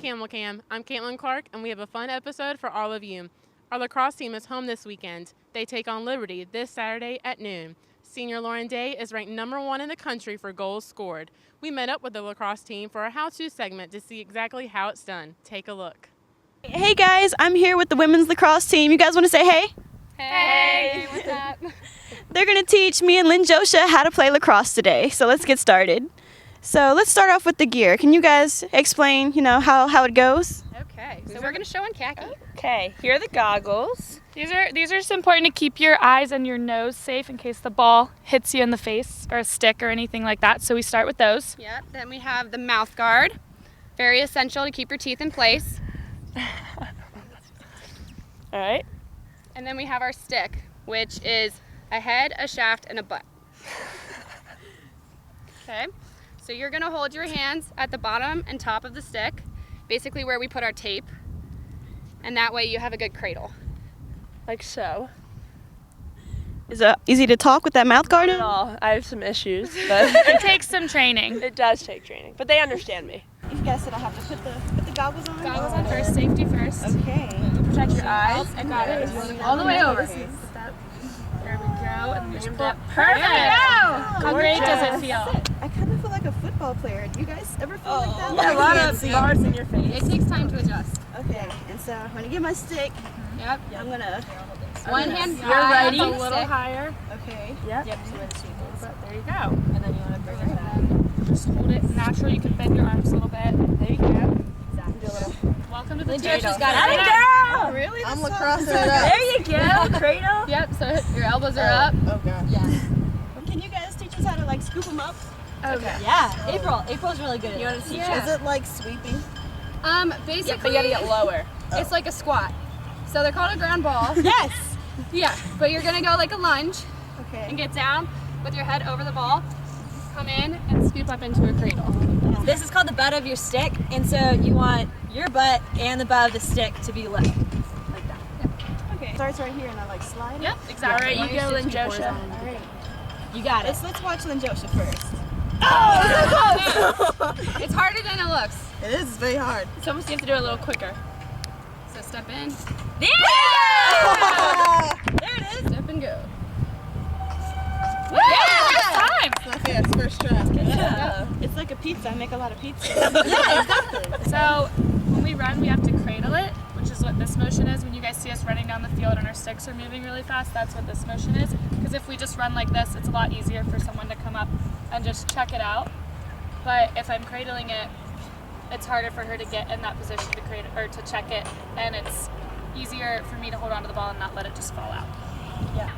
Camel Cam. I'm Caitlin Clark, and we have a fun episode for all of you. Our lacrosse team is home this weekend. They take on Liberty this Saturday at noon. Senior Lauren Day is ranked #1 in the country for goals scored. We met up with the lacrosse team for a how-to segment to see exactly how it's done. Take a look. Hey guys, I'm here with the women's lacrosse team. You guys want to say hey? Hey, what's up? They're going to teach me and Lynn Josha how to play lacrosse today. So let's get started. So let's start off with the gear. Can you guys explain, how it goes? Okay, so we're going to show on khaki. Okay, here are the goggles. These are just important to keep your eyes and your nose safe in case the ball hits you in the face or a stick or anything like that. So we start with those. Yep, then we have the mouth guard. Very essential to keep your teeth in place. All right. And then we have our stick, which is a head, a shaft, and a butt. Okay, so you're going to hold your hands at the bottom and top of the stick, basically where we put our tape, and that way you have a good cradle. Like so. Is it easy to talk with that mouth guard Not at on? all. I have some issues, but It takes some training. it does take training. But they understand me. You guys said I have to put the goggles on? Goggles on first, safety first. Okay. Protect your eyes. I got it. All the way over. There we go. And then just pull. Perfect. How great does it feel? I kind of feel like a football player. Do you guys ever feel like that? Yeah, a lot of bars in your face. It takes time to adjust. Okay, and so I'm going to get my stick. Yep. I'm going to... One hand You're ready. on A the little stick. higher. Okay. Yep. There you go. And then you want to bring it back. Just hold it natural. You can bend your arms a little bit. There you go. Welcome to the potato. Oh, really? I'm lacrosse. There you go. Cradle. Yep, so your elbows are up. Oh god. Can you guys teach us how to scoop them up? Okay. Yeah, April's really good at You want to teach Yeah. Is it like sweeping? Basically, Yeah, but you gotta get lower. it's like a squat. So they're called a ground ball. Yes! Yeah, but you're gonna go like a lunge Okay. and get down with your head over the ball, come in and scoop up into a cradle. This is called the butt of your stick, and so you want your butt and the butt of the stick to be level, like that. Okay. Starts right here and I slide it. Yep, exactly. All right, you go, Lynn Josha. All right. You got it. Let's watch Lynn Josha first. It's harder than it looks. It is very hard. It's almost you have to do it a little quicker. So step in, There it is. step and go. Time. Not fair, it's first try. It's like a pizza. I make a lot of pizza. So when we run, we have to cradle it, which is what this motion is. When you guys see us running down the field and our sticks are moving really fast, that's what this motion is. Because if we just run like this, it's a lot easier for someone to come up and just check it out. But if I'm cradling it, it's harder for her to get in that position to cradle or to check it, and it's easier for me to hold onto the ball and not let it just fall out. Yeah.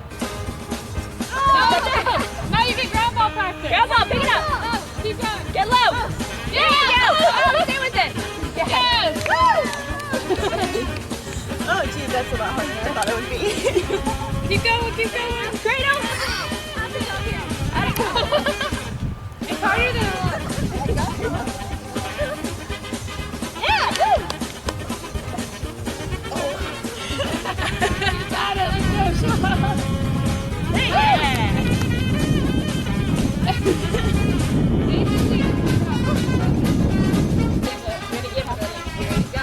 Oh, now you get ground ball practice. Ground ball, pick it up. Oh, keep going. Get low. Yeah. There you go. Oh, stay with it. Yes. Oh, geez, that's a lot harder than I thought it would be. Keep going. Keep going. Cradle. It's harder than it looks. Yeah. Woo. You got it. Let's go.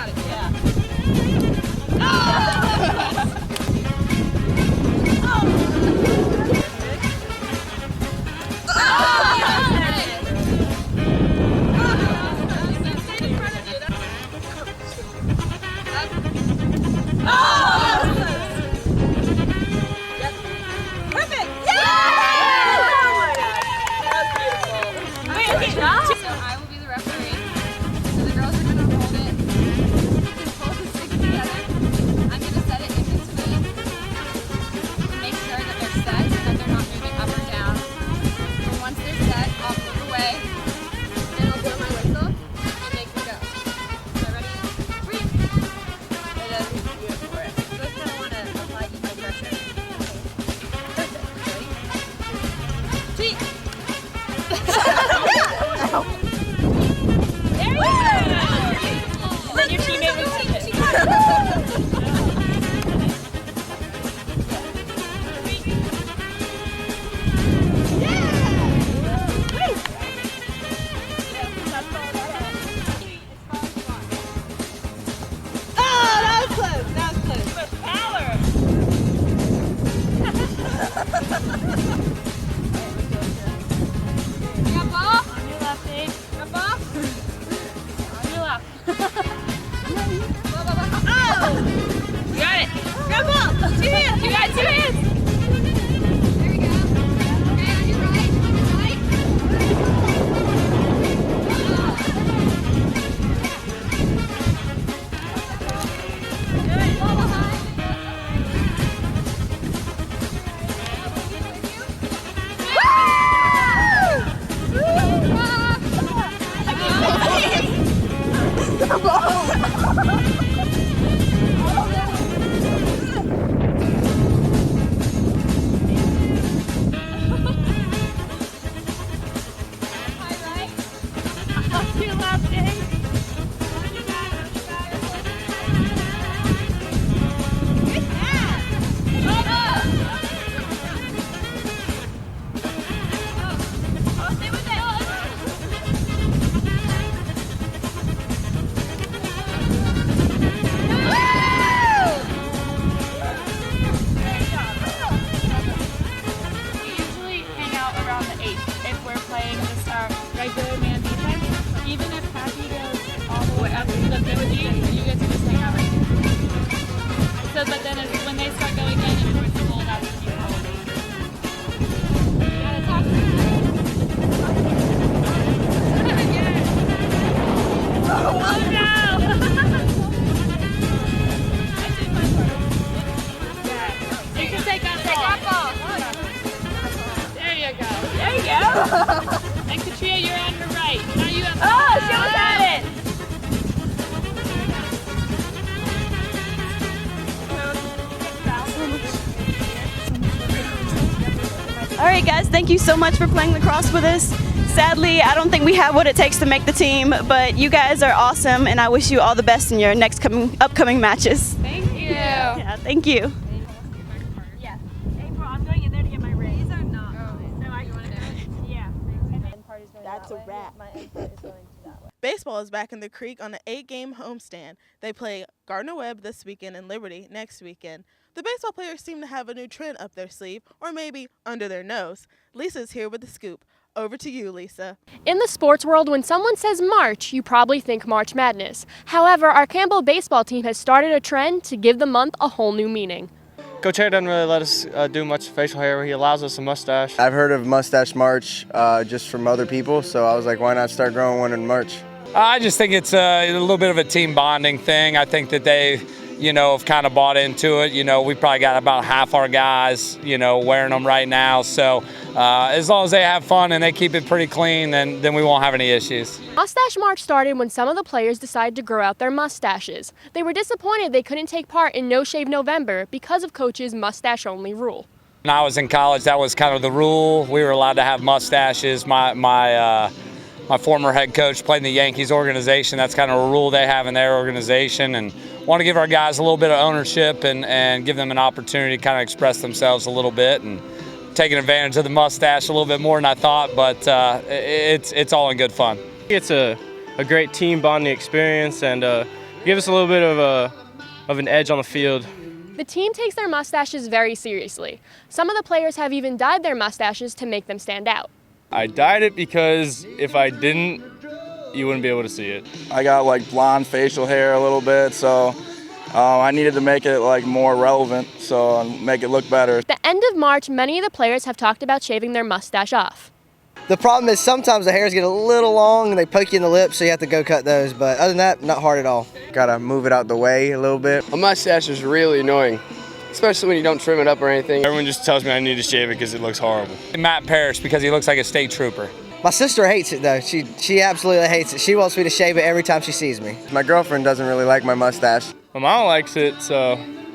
Perfect! Two hands. You got 2 hands. There we go. Okay, on your right. Good. Ball behind. Regular man defense, even if Happy goes all the way up to the 50, you get to just hang out right here. So, but then when they start going in and towards the goal, that's when you hold. You gotta talk to them. Oh no! I did my part. Yeah. You can take that ball. There you go. There you go. And Katria, you're on her right. Now you have. Oh, she almost had it. All right, guys, thank you so much for playing lacrosse with us. Sadly, I don't think we have what it takes to make the team, but you guys are awesome, and I wish you all the best in your upcoming matches. Thank you. Yeah, thank you. Yeah. April, I'm going in there to get my ring. These are not. So I yeah. That's a wrap. My input is going to that way. Baseball is back in the creek on an 8-game homestand. They play Gardner-Webb this weekend and Liberty next weekend. The baseball players seem to have a new trend up their sleeve, or maybe under their nose. Lisa's here with the scoop. Over to you, Lisa. In the sports world, when someone says March, you probably think March Madness. However, our Campbell Baseball team has started a trend to give the month a whole new meaning. Coach Hare doesn't really let us do much facial hair. He allows us a mustache. I've heard of Mustache March just from other people, so I was like, why not start growing one in March? I just think it's a little bit of a team bonding thing. I think that they, have kind of bought into it. We probably got about half our guys, wearing them right now. So as long as they have fun and they keep it pretty clean, then we won't have any issues. Mustache March started when some of the players decided to grow out their mustaches. They were disappointed they couldn't take part in No Shave November because of Coach's mustache-only rule. When I was in college, that was kind of the rule. We were allowed to have mustaches. My former head coach played in the Yankees organization. That's kind of a rule they have in their organization, and want to give our guys a little bit of ownership and give them an opportunity to kind of express themselves a little bit, and taking advantage of the mustache a little bit more than I thought, but it's all in good fun. It's a great team bonding experience and give us a little bit of an edge on the field. The team takes their mustaches very seriously. Some of the players have even dyed their mustaches to make them stand out. I dyed it because if I didn't, you wouldn't be able to see it. I got like blonde facial hair a little bit, so I needed to make it like more relevant, so make it look better. At the end of March, many of the players have talked about shaving their mustache off. The problem is sometimes the hairs get a little long and they poke you in the lips, so you have to go cut those. But other than that, not hard at all. Gotta move it out the way a little bit. A mustache is really annoying, especially when you don't trim it up or anything. Everyone just tells me I need to shave it because it looks horrible. Matt Parrish, because he looks like a state trooper. My sister hates it though. She absolutely hates it. She wants me to shave it every time she sees me. My girlfriend doesn't really like my mustache. My mom likes it, so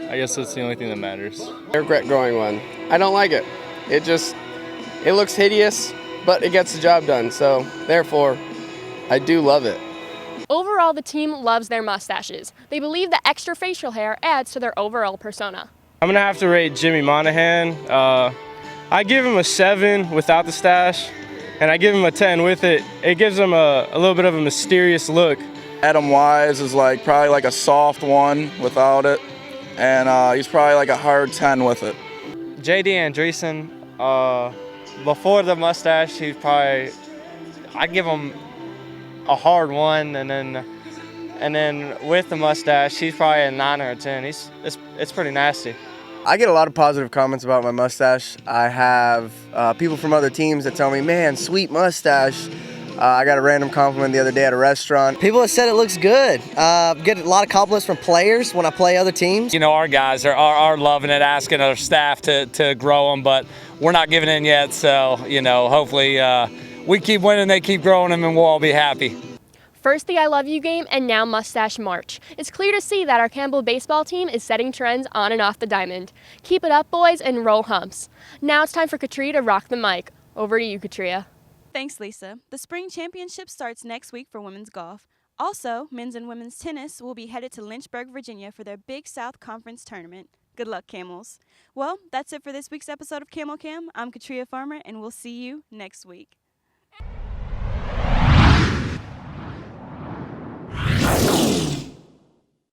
I guess that's the only thing that matters. I regret growing one. I don't like it. It looks hideous, but it gets the job done, so therefore, I do love it. Overall, the team loves their mustaches. They believe the extra facial hair adds to their overall persona. I'm gonna have to rate Jimmy Monahan. I give him a 7 without the stash, and I give him a 10 with it. It gives him a little bit of a mysterious look. Adam Wise is probably like a soft 1 without it, and he's probably like a hard 10 with it. J.D. Andreessen, before the mustache, I'd give him a hard 1, and then And then with the mustache, he's probably a 9 or a 10. It's pretty nasty. I get a lot of positive comments about my mustache. I have people from other teams that tell me, man, sweet mustache. I got a random compliment the other day at a restaurant. People have said it looks good. Get a lot of compliments from players when I play other teams. You know, our guys are loving it, asking our staff to grow them, but we're not giving in yet. So, you know, hopefully we keep winning, they keep growing them, and we'll all be happy. First the I Love You game, and now Mustache March. It's clear to see that our Campbell Baseball team is setting trends on and off the diamond. Keep it up, boys, and roll humps. Now it's time for Katria to rock the mic. Over to you, Katria. Thanks, Lisa. The spring championship starts next week for women's golf. Also, men's and women's tennis will be headed to Lynchburg, Virginia for their Big South Conference tournament. Good luck, Camels. Well, that's it for this week's episode of Camel Cam. I'm Katria Farmer, and we'll see you next week.